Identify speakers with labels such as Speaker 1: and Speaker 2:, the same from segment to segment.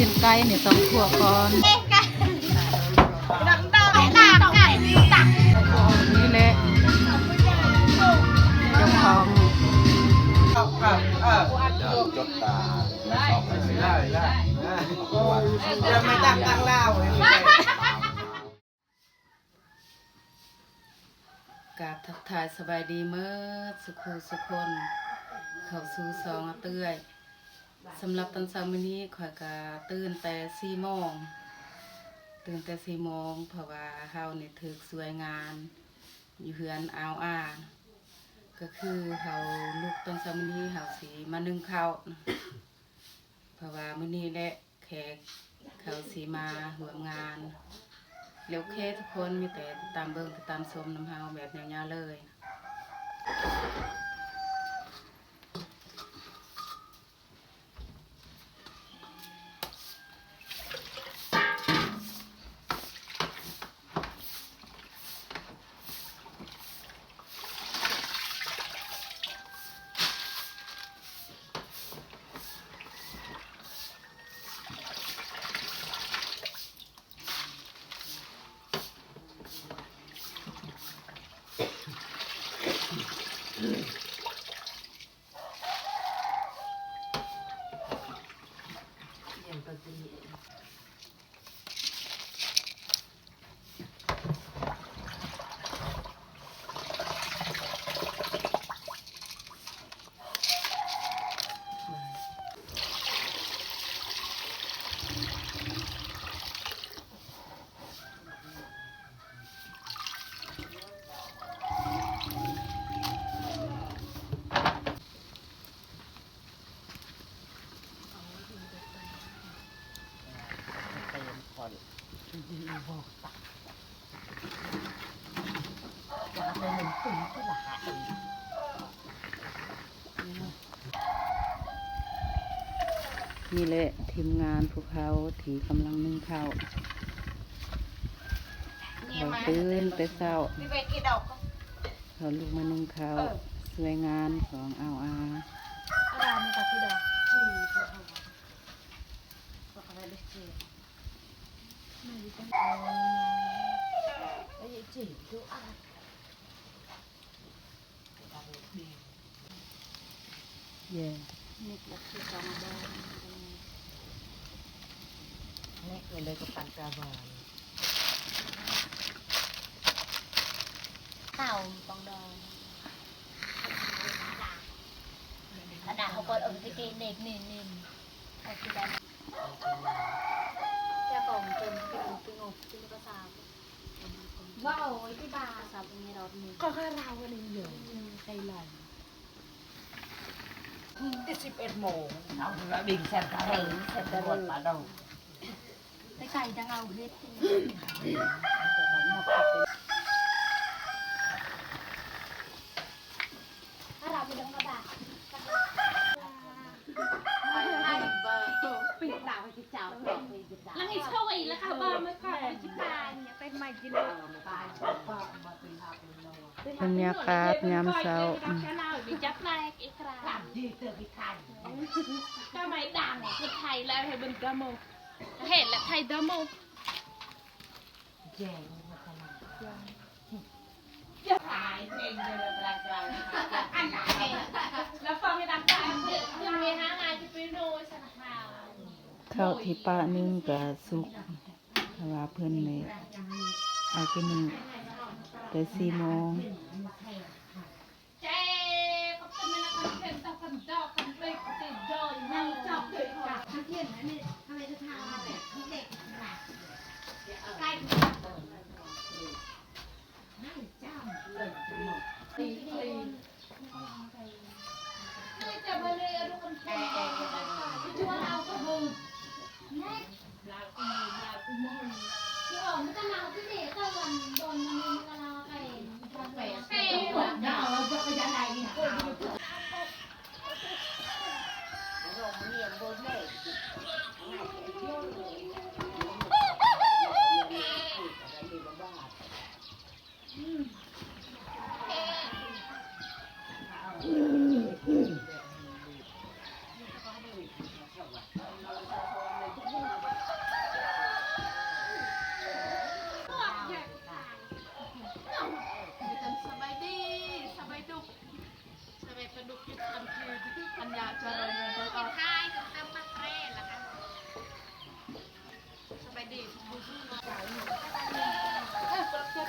Speaker 1: นไก่เนี่ยต้องคั่วก่อนนี่แหละเจ้าของ
Speaker 2: จดตาไม่ชอบไม่ได้จะไม่ตั้งเล่าก
Speaker 1: ราบทักทายสบายดีเมื่อสุขสุขคนเข้าสู่ซองเตื้อยสำหรับตอนเช้ามื้อนี้ข่อยก็ตื่นแต่4 โมงเพราะว่าเฮานี่ถึกสวยงานอยู่เฮือนอาวอาก็คือเฮาลุกตอนเช้ามื้อนี้เฮาสิมานึ่งข้าวเพราะว่ามื้อนี้แหละแขกเขาสิมาร่วมงานแล้วโอเคทุกคนมีแต่ตามเบิ่งตามชมน้ำเฮาแบบยาวๆเลยนี่แหละทีมงานพวกเขาที่กำลังนึ่งข้าวเราตื่นแต่เช้าเขาลุกมานึ่งข้าวสวยงานของอาวอาเย่นี่เลยก็ปั่นกระบาล
Speaker 3: ข้าวปองดองขนาดเขาเปิดที่เกเด็กนิ่มแต่ที่ได้จะกล่องจนเป็นงบเป็นกระซาบว้าวที่บาร์ซาบตรงนี้เราหนึ่งก็แค่เราวันนึงเยอะใจหล่อน
Speaker 2: 11 โมงเอาถึงแล้วดิ่งแซมกระเริงแซมกระเริงมาดอง
Speaker 3: ไก่ดังเอาเฮ็ดถ้าเราไปดังกระดาษปิดหนาวไปจิตเจ้าแล้วไงโชคอีกแล้วค่ะบ้าไม่ค่อยจิตตาเนี่ยเป็นใหม่กิน
Speaker 1: บรรยากาศยามเช้า
Speaker 3: จับแรกอีกครั้งทำไมดังคือไทยแล้วให้เป็นกระโมเห็นแล้วไทยกระโมแย่มาขนาดถ่ายเพลงเลยละกลางอันไหนแล้วฟังให้ดังใจยังมีหางานที่ไปโน้ยสนับมา
Speaker 1: ข้าวที่ป้านึ่งกับสุกเพราะว่าเพื่อนเลยเอาไปนึ่งแต่4 โมง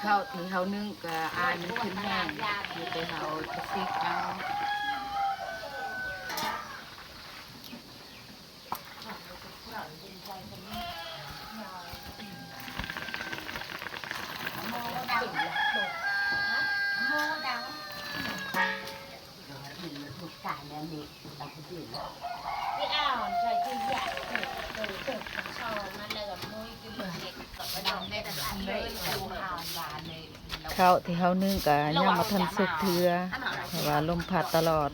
Speaker 1: ข้าวที่เขานึ่งก็อายมันขึ้นแห้งคือไปเขาจะซิกเอาข้าวที่เขานึ่งก็ยังมาทันสุกเถือเพราะว่าลมพัดตลอด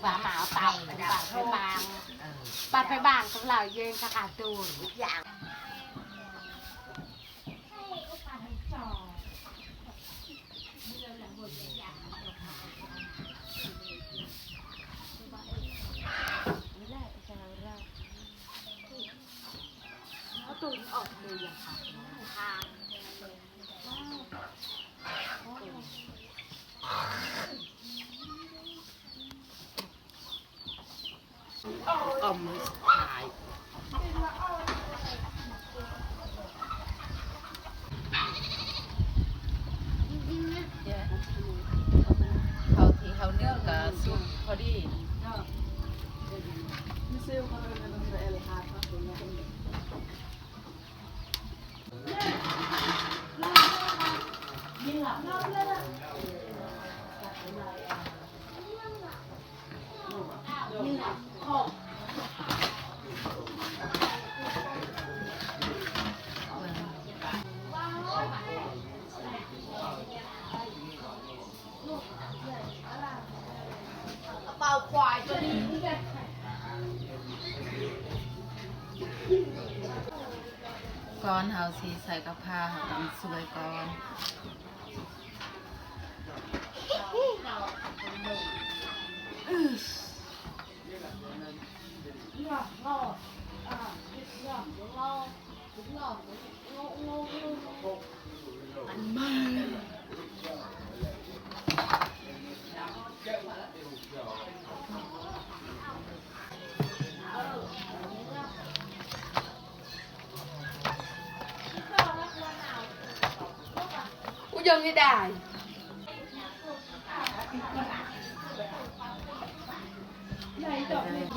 Speaker 3: ว่าหมาเต่าปาดไปบางสำหรับเย็นสะอาดตูนอย่างตูนออกเลยอย่างค่ะทาง
Speaker 2: อมหาย
Speaker 1: เขาที่เขานึ่งก็สุกพอดี
Speaker 3: เป่าควายตัวนี้
Speaker 1: ก้อนเฮาสีใส่กระเพราเฮาต้องสวยก่อน
Speaker 3: กูยังไม่ได้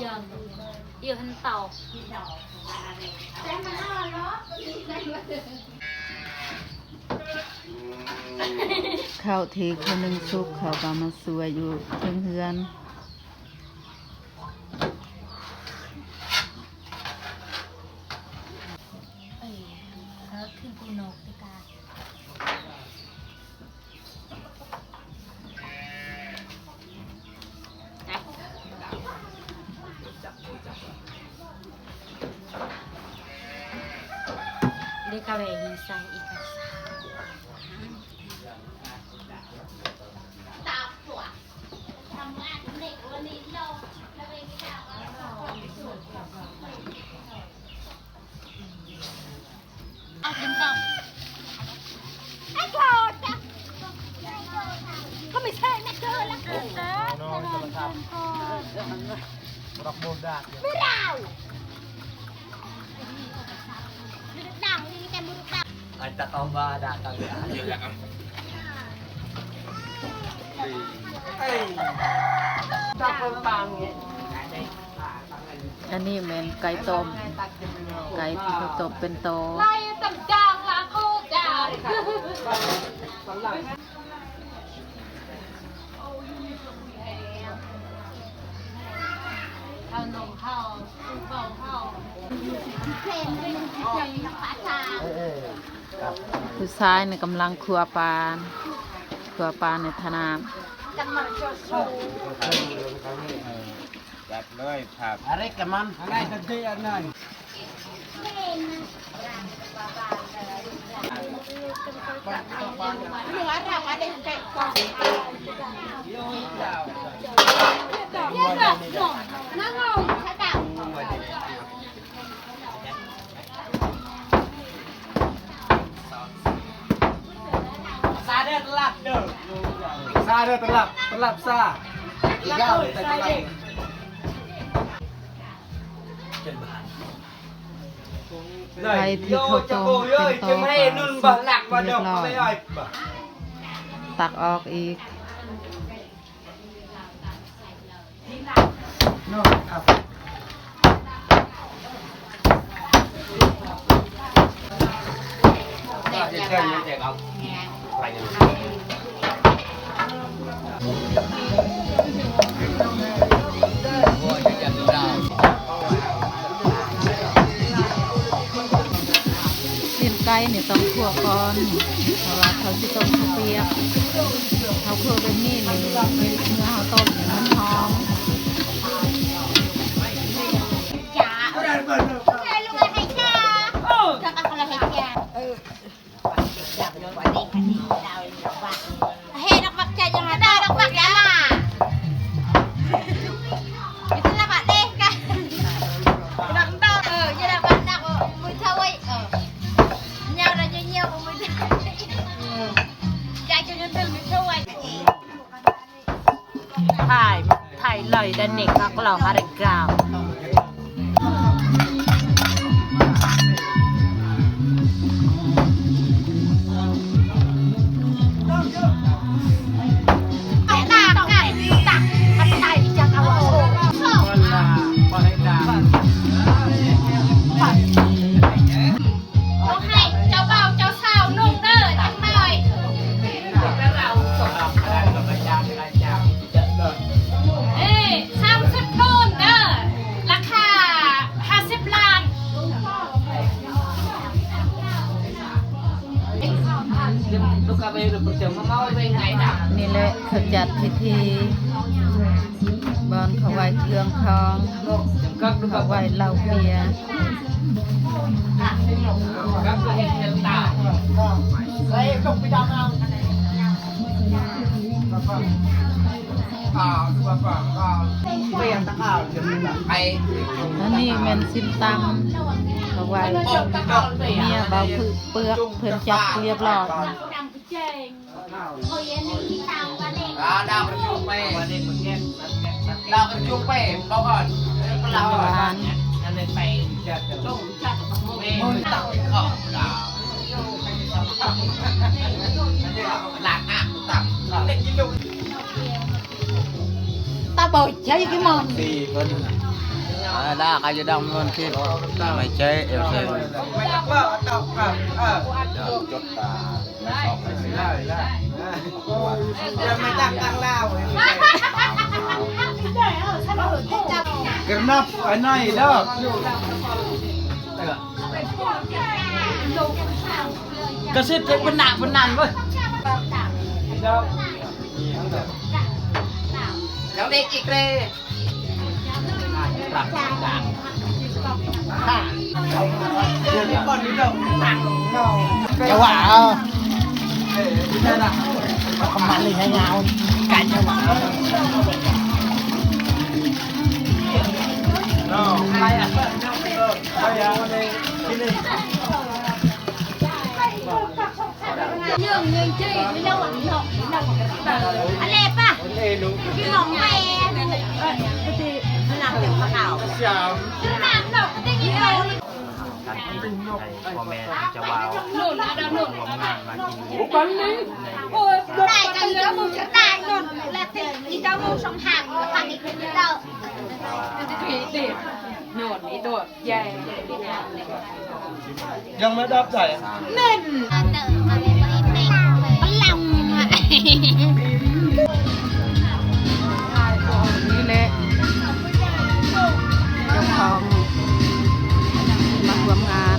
Speaker 3: ยังอยู่ทันเต่าแต่มันน่ารัก
Speaker 1: ข้าวที่เขานึ่งสุกเขาก็มาสวยอยู่เทิงเฮือน
Speaker 3: แล้วคือกูนกติกาเด็กอะไรหินใส่อีกแล้วเอาเป็นต่ำไอ้โกรธจ้ะก็ไม่ใช่นะเธอละกันนะ
Speaker 2: รักโบดา
Speaker 3: ไม่เรามือดังนี่แต่มือดัง
Speaker 2: อาจจะเอามาด่ากันเยอะครับจับคนบางเนี่ย
Speaker 1: อันนี้แม่นไก่ต้มไก่ที่เขาต้มเป็นโต
Speaker 3: ไล่ต่ำจางล้างโคจางข้าวนมข้าวเบาข้าวเพลงเป็นเพลงนักป่าชา
Speaker 1: ผู้ชายในกำลังครัวปลาในธนาม
Speaker 3: กำลังจะโชว์
Speaker 2: จัดเลยครับอะไรกับมันอะไรจะดีอันไหน
Speaker 3: หนูว่าเราได้แกะก่อนเยอะแบบหนุ่มนั่งเอาถ้าดับ
Speaker 2: ซาเด้อตลับเด้อซาเด้อตลับซาอีกแล้วแต่ตลับเป็นบ้าน
Speaker 1: ใส่ที่ข้าวต้มเป็นโตก่อนสุกเรียบร้อยตักออกอีก ตีนไก่เนี่ยต้องคั่วก่อนเพราะว่าเขาสิต้มข้าวเปียกเขาคั่วแบบนี้นี่เมื่อเขาต้มเนี่ยมันหอม
Speaker 3: ถ่ายlời đàn nịch các lò hát được gạo นี่แหละเขาจัดพิธีบอนเขาไหวเครื่องทองเขาไหวเหล้าเบียร์แล้วนี่แมนซิมตังเขาไหวเมียเบาเปลือกเพิ่นจับเรียบร้อย
Speaker 2: đào cái chuông mẹ đào cái chuông mẹ bao còn đào rồi anh lên mẹ tao cái khổ đào lạc ác tao lên cái luôn
Speaker 3: ta bồi chơi cái mồm
Speaker 2: đi con đa cái gì đông luôn kia mày chơi em chơi chốt mày tăng lao cái nắp cái này đó cái xếp thấy bên nạn thôi đâu đi chị kê
Speaker 4: Chào bà không mạnh liền hay nhau cả chào bà
Speaker 3: nhường người chơi với đâu mà đi học anh đẹp à cái ngọn mè thì làm kiểu mà nào làm đâu có cái gì đâu
Speaker 2: พ่อแม่จะว้าวรวมงานมากิน
Speaker 3: đại cái gì đó mông chữ đại luôn là tiền gì đó mông sông hàng nó thành đi cái đâu
Speaker 2: ยังไม่ดับใจ
Speaker 3: mình có lòng
Speaker 1: นี่แหละเจ้าของมาร่วมงาน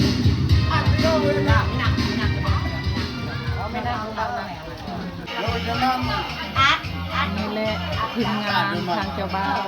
Speaker 1: นี่แหละทีมงานทางเจ้าบ่าว